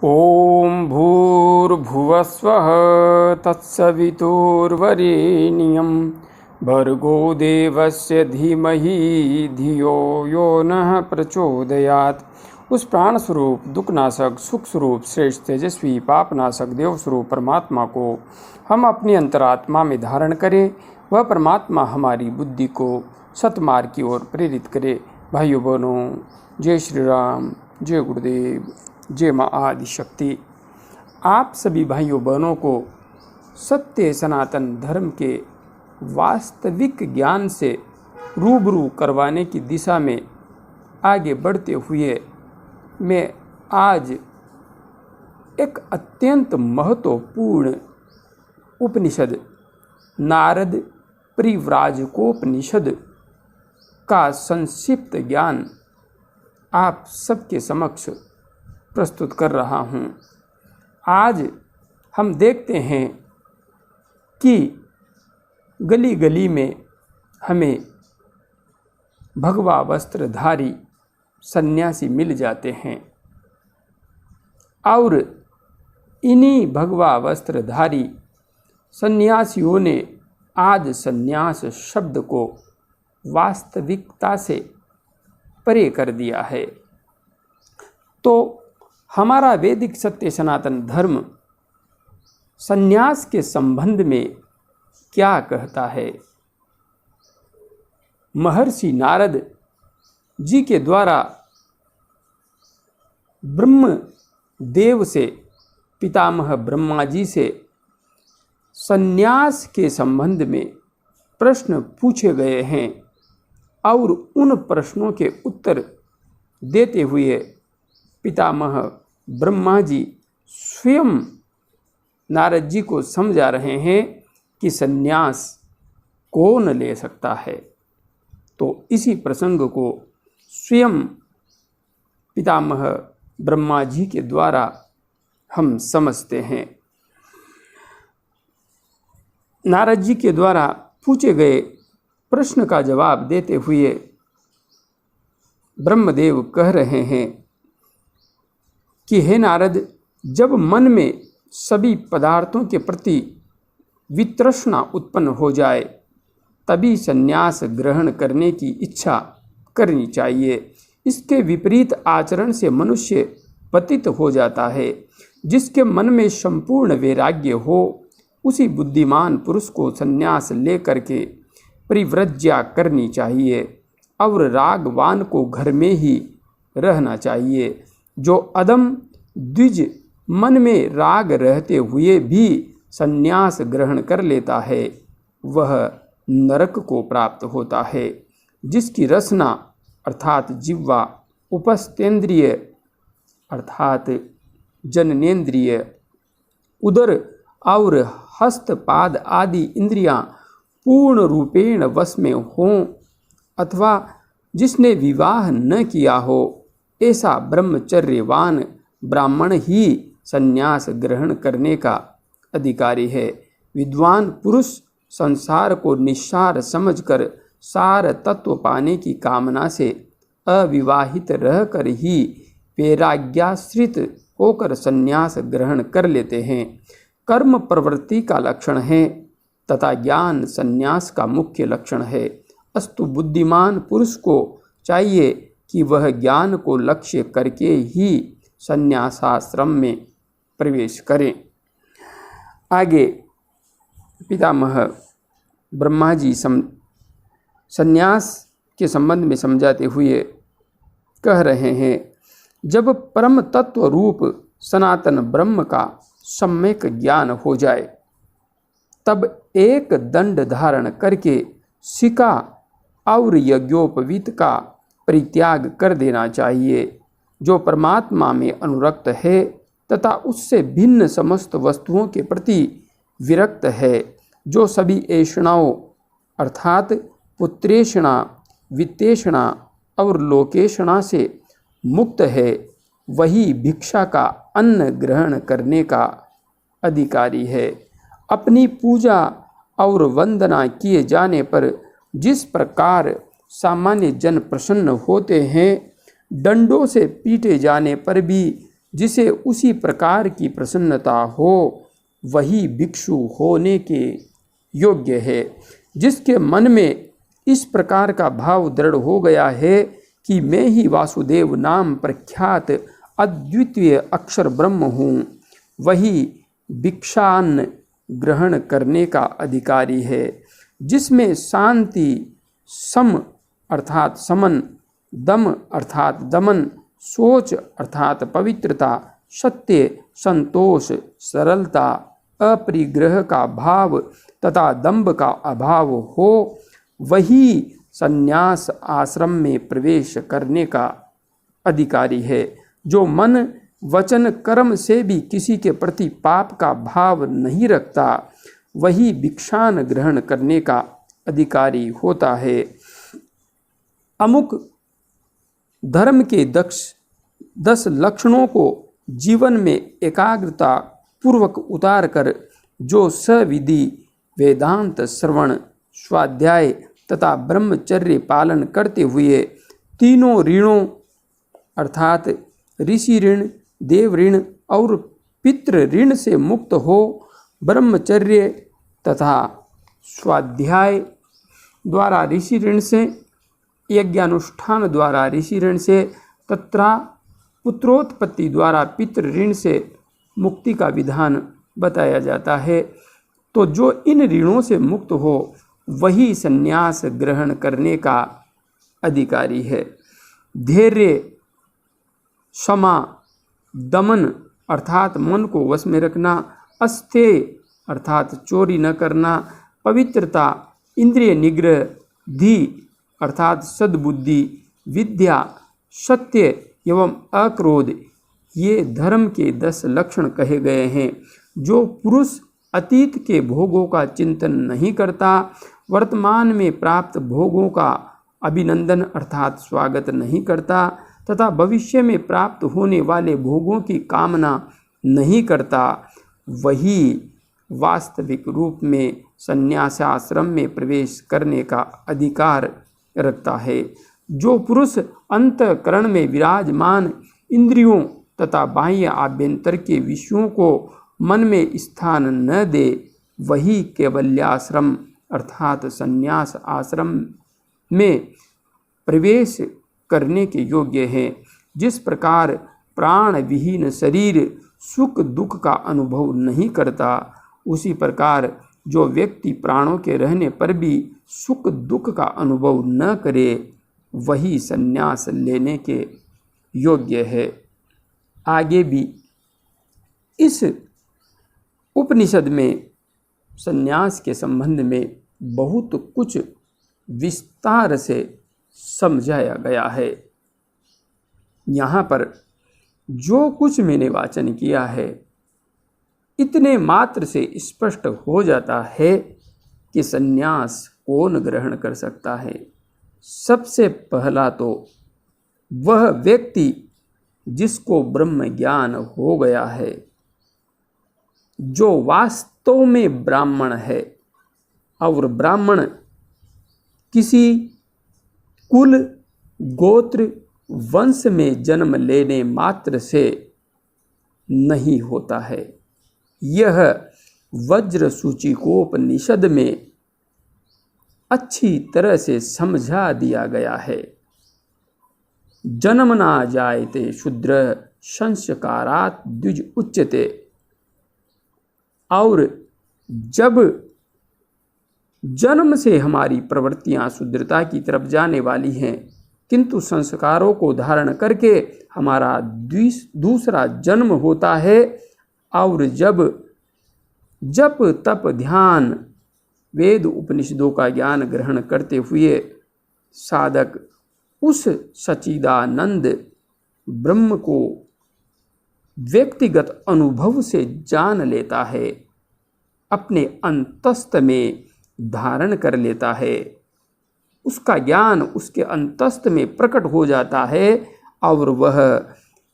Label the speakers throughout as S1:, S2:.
S1: ॐ भूर्भुवस्वः तत्सवितुर्वरेण्यं भर्गो देवस्य धीमहि धियो यो नः प्रचोदयात्। उस प्राण स्वरूप दुखनाशक सुख स्वरूप श्रेष्ठ तेजस्वी पापनाशक देव स्वरूप परमात्मा को हम अपनी अंतरात्मा में धारण करें। वह परमात्मा हमारी बुद्धि को सतमार्ग की ओर प्रेरित करे। भाइयों बहनों, जय श्री राम, जय गुरुदेव, जय माँ आदि शक्ति। आप सभी भाइयों बहनों को सत्य सनातन धर्म के वास्तविक ज्ञान से रूबरू करवाने की दिशा में आगे बढ़ते हुए मैं आज एक अत्यंत महत्वपूर्ण उपनिषद नारद परिव्राजकोपनिषद का संक्षिप्त ज्ञान आप सबके समक्ष प्रस्तुत कर रहा हूँ। आज हम देखते हैं कि गली गली में हमें भगवा वस्त्रधारी सन्यासी मिल जाते हैं और इन्हीं भगवा वस्त्रधारी सन्यासियों ने आज सन्यास शब्द को वास्तविकता से परे कर दिया है। तो हमारा वैदिक सत्य सनातन धर्म सन्यास के संबंध में क्या कहता है? महर्षि नारद जी के द्वारा ब्रह्म देव से पितामह ब्रह्मा जी से सन्यास के संबंध में प्रश्न पूछे गए हैं और उन प्रश्नों के उत्तर देते हुए पितामह ब्रह्मा जी स्वयं नारद जी को समझा रहे हैं कि सन्यास कौन ले सकता है। तो इसी प्रसंग को स्वयं पितामह ब्रह्मा जी के द्वारा हम समझते हैं। नारद जी के द्वारा पूछे गए प्रश्न का जवाब देते हुए ब्रह्मदेव कह रहे हैं कि हे नारद, जब मन में सभी पदार्थों के प्रति वितृष्णा उत्पन्न हो जाए तभी सन्यास ग्रहण करने की इच्छा करनी चाहिए। इसके विपरीत आचरण से मनुष्य पतित हो जाता है। जिसके मन में संपूर्ण वैराग्य हो उसी बुद्धिमान पुरुष को सन्यास लेकर के परिव्रज्या करनी चाहिए और रागवान को घर में ही रहना चाहिए। जो अदम द्विज मन में राग रहते हुए भी सन्यास ग्रहण कर लेता है वह नरक को प्राप्त होता है। जिसकी रसना अर्थात जिह्वा, उपस्थेंद्रिय अर्थात जननेन्द्रिय, उदर और हस्तपाद आदि इंद्रियां पूर्ण रूपेण वश में हों अथवा जिसने विवाह न किया हो ऐसा ब्रह्मचर्यवान ब्राह्मण ही सन्यास ग्रहण करने का अधिकारी है। विद्वान पुरुष संसार को निस्सार समझकर सार तत्व पाने की कामना से अविवाहित रहकर ही वैराग्याश्रित होकर सन्यास ग्रहण कर लेते हैं। कर्म प्रवृत्ति का लक्षण है तथा ज्ञान सन्यास का मुख्य लक्षण है। अस्तु बुद्धिमान पुरुष को चाहिए कि वह ज्ञान को लक्ष्य करके ही सन्यासाश्रम में प्रवेश करें। आगे पितामह ब्रह्मा जी सन्यास के संबंध में समझाते हुए कह रहे हैं, जब परम तत्व रूप सनातन ब्रह्म का सम्यक ज्ञान हो जाए तब एक दंड धारण करके शिखा और यज्ञोपवीत का परित्याग कर देना चाहिए। जो परमात्मा में अनुरक्त है तथा उससे भिन्न समस्त वस्तुओं के प्रति विरक्त है, जो सभी ऐषणाओं अर्थात पुत्रेषणा, वित्तेषणा और लोकेषणा से मुक्त है, वही भिक्षा का अन्न ग्रहण करने का अधिकारी है। अपनी पूजा और वंदना किए जाने पर जिस प्रकार सामान्य जन प्रसन्न होते हैं, डंडों से पीटे जाने पर भी जिसे उसी प्रकार की प्रसन्नता हो वही भिक्षु होने के योग्य है। जिसके मन में इस प्रकार का भाव दृढ़ हो गया है कि मैं ही वासुदेव नाम प्रख्यात अद्वितीय अक्षर ब्रह्म हूँ, वही भिक्षान्न ग्रहण करने का अधिकारी है। जिसमें शांति, सम अर्थात समन, दम अर्थात दमन, सोच अर्थात पवित्रता, सत्य, संतोष, सरलता, अपरिग्रह का भाव तथा दंभ का अभाव हो, वही संन्यास आश्रम में प्रवेश करने का अधिकारी है। जो मन, वचन, कर्म से भी किसी के प्रति पाप का भाव नहीं रखता, वही भिक्षान ग्रहण करने का अधिकारी होता है। अमुक धर्म के 10 लक्षणों को जीवन में एकाग्रता पूर्वक उतार कर जो सविधि वेदांत श्रवण, स्वाध्याय तथा ब्रह्मचर्य पालन करते हुए तीनों ऋणों अर्थात ऋषि ऋण, देव ऋण और पितृ ऋण से मुक्त हो, ब्रह्मचर्य तथा स्वाध्याय द्वारा ऋषि ऋण से, यज्ञानुष्ठान द्वारा ऋषि ऋण से तथा पुत्रोत्पत्ति द्वारा पितृ ऋण से मुक्ति का विधान बताया जाता है। तो जो इन ऋणों से मुक्त हो वही संन्यास ग्रहण करने का अधिकारी है। धैर्य, क्षमा, दमन अर्थात मन को वश में रखना, अस्तेय अर्थात चोरी न करना, पवित्रता, इंद्रिय निग्रह, धी अर्थात सद्बुद्धि, विद्या, सत्य एवं अक्रोध, ये धर्म के 10 लक्षण कहे गए हैं। जो पुरुष अतीत के भोगों का चिंतन नहीं करता, वर्तमान में प्राप्त भोगों का अभिनंदन अर्थात स्वागत नहीं करता तथा भविष्य में प्राप्त होने वाले भोगों की कामना नहीं करता, वही वास्तविक रूप में संन्यासाश्रम में प्रवेश करने का अधिकार रखता है। जो पुरुष अंतःकरण में विराजमान इंद्रियों तथा बाह्य आभ्यंतर के विषयों को मन में स्थान न दे, वही कैवल्याश्रम अर्थात संन्यास आश्रम में प्रवेश करने के योग्य है। जिस प्रकार प्राण विहीन शरीर सुख दुख का अनुभव नहीं करता, उसी प्रकार जो व्यक्ति प्राणों के रहने पर भी सुख दुख का अनुभव न करे, वही संन्यास लेने के योग्य है। आगे भी इस उपनिषद में संन्यास के संबंध में बहुत कुछ विस्तार से समझाया गया है। यहाँ पर जो कुछ मैंने वाचन किया है, इतने मात्र से स्पष्ट हो जाता है कि संन्यास कौन ग्रहण कर सकता है। सबसे पहला तो वह व्यक्ति जिसको ब्रह्म ज्ञान हो गया है, जो वास्तव में ब्राह्मण है, और ब्राह्मण किसी कुल, गोत्र, वंश में जन्म लेने मात्र से नहीं होता है। यह वज्र सूचिकोपनिषद में अच्छी तरह से समझा दिया गया है। जन्मना जायते शूद्र संस्कारात् द्विज उच्यते। और जब जन्म से हमारी प्रवृत्तियां शूद्रता की तरफ जाने वाली हैं, किंतु संस्कारों को धारण करके हमारा दूसरा जन्म होता है, और जब जप तप ध्यान वेद उपनिषदों का ज्ञान ग्रहण करते हुए साधक उस सच्चिदानंद ब्रह्म को व्यक्तिगत अनुभव से जान लेता है, अपने अंतस्थ में धारण कर लेता है, उसका ज्ञान उसके अंतस्थ में प्रकट हो जाता है, और वह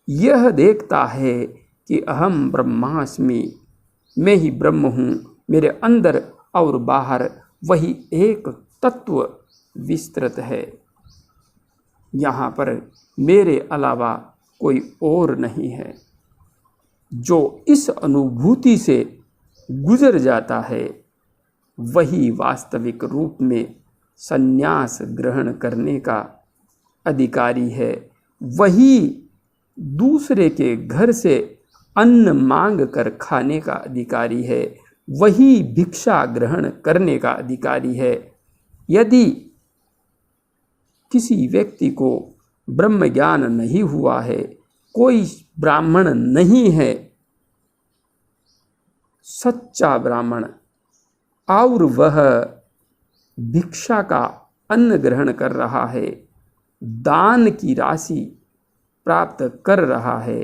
S1: यह देखता है कि अहम ब्रह्मास्मि, मैं ही ब्रह्म हूँ, मेरे अंदर और बाहर वही एक तत्व विस्तृत है, यहाँ पर मेरे अलावा कोई और नहीं है। जो इस अनुभूति से गुजर जाता है वही वास्तविक रूप में संन्यास ग्रहण करने का अधिकारी है। वही दूसरे के घर से अन्न मांग कर खाने का अधिकारी है। वही भिक्षा ग्रहण करने का अधिकारी है। यदि किसी व्यक्ति को ब्रह्म ज्ञान नहीं हुआ है, कोई ब्राह्मण नहीं है सच्चा ब्राह्मण, और वह भिक्षा का अन्न ग्रहण कर रहा है, दान की राशि प्राप्त कर रहा है,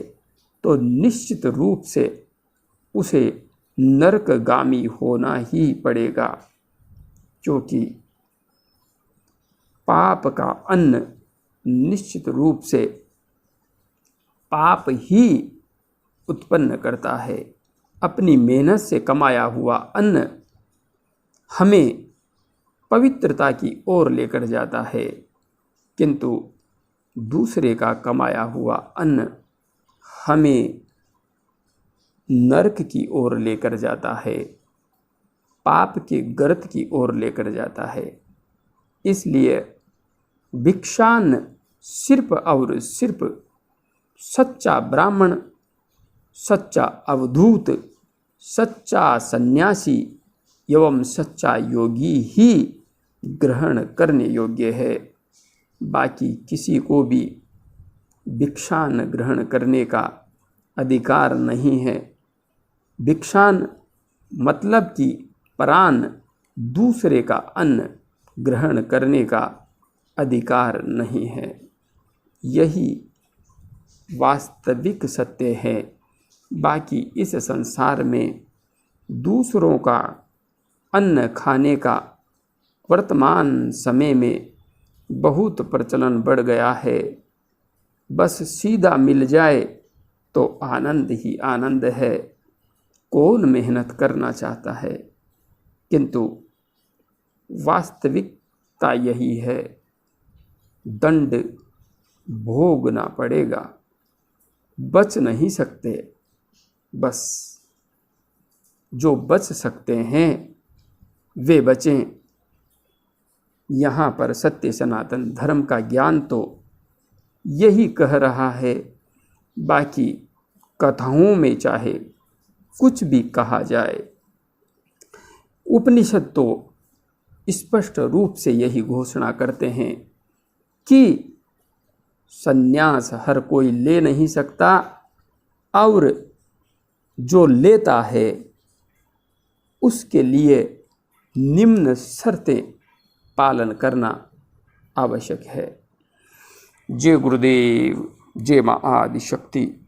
S1: तो निश्चित रूप से उसे नरकगामी होना ही पड़ेगा, क्योंकि पाप का अन्न निश्चित रूप से पाप ही उत्पन्न करता है। अपनी मेहनत से कमाया हुआ अन्न हमें पवित्रता की ओर लेकर जाता है, किंतु दूसरे का कमाया हुआ अन्न हमें नरक की ओर लेकर जाता है, पाप के गर्त की ओर लेकर जाता है। इसलिए भिक्षान सिर्फ और सिर्फ सच्चा ब्राह्मण, सच्चा अवधूत, सच्चा सन्यासी एवं सच्चा योगी ही ग्रहण करने योग्य है। बाकी किसी को भी भिक्षान ग्रहण करने का अधिकार नहीं है। भिक्षान मतलब कि परान दूसरे का अन्न ग्रहण करने का अधिकार नहीं है। यही वास्तविक सत्य है। बाकी इस संसार में दूसरों का अन्न खाने का वर्तमान समय में बहुत प्रचलन बढ़ गया है। बस सीधा मिल जाए तो आनंद ही आनंद है। कौन मेहनत करना चाहता है? किंतु वास्तविकता यही है, दंड भोगना पड़ेगा, बच नहीं सकते। बस जो बच सकते हैं वे बचें। यहाँ पर सत्य सनातन धर्म का ज्ञान तो यही कह रहा है। बाकी कथाओं में चाहे कुछ भी कहा जाए, उपनिषद तो स्पष्ट रूप से यही घोषणा करते हैं कि संन्यास हर कोई ले नहीं सकता, और जो लेता है उसके लिए निम्न शर्तें पालन करना आवश्यक है। जय गुरुदेव, जय मां आदि शक्ति।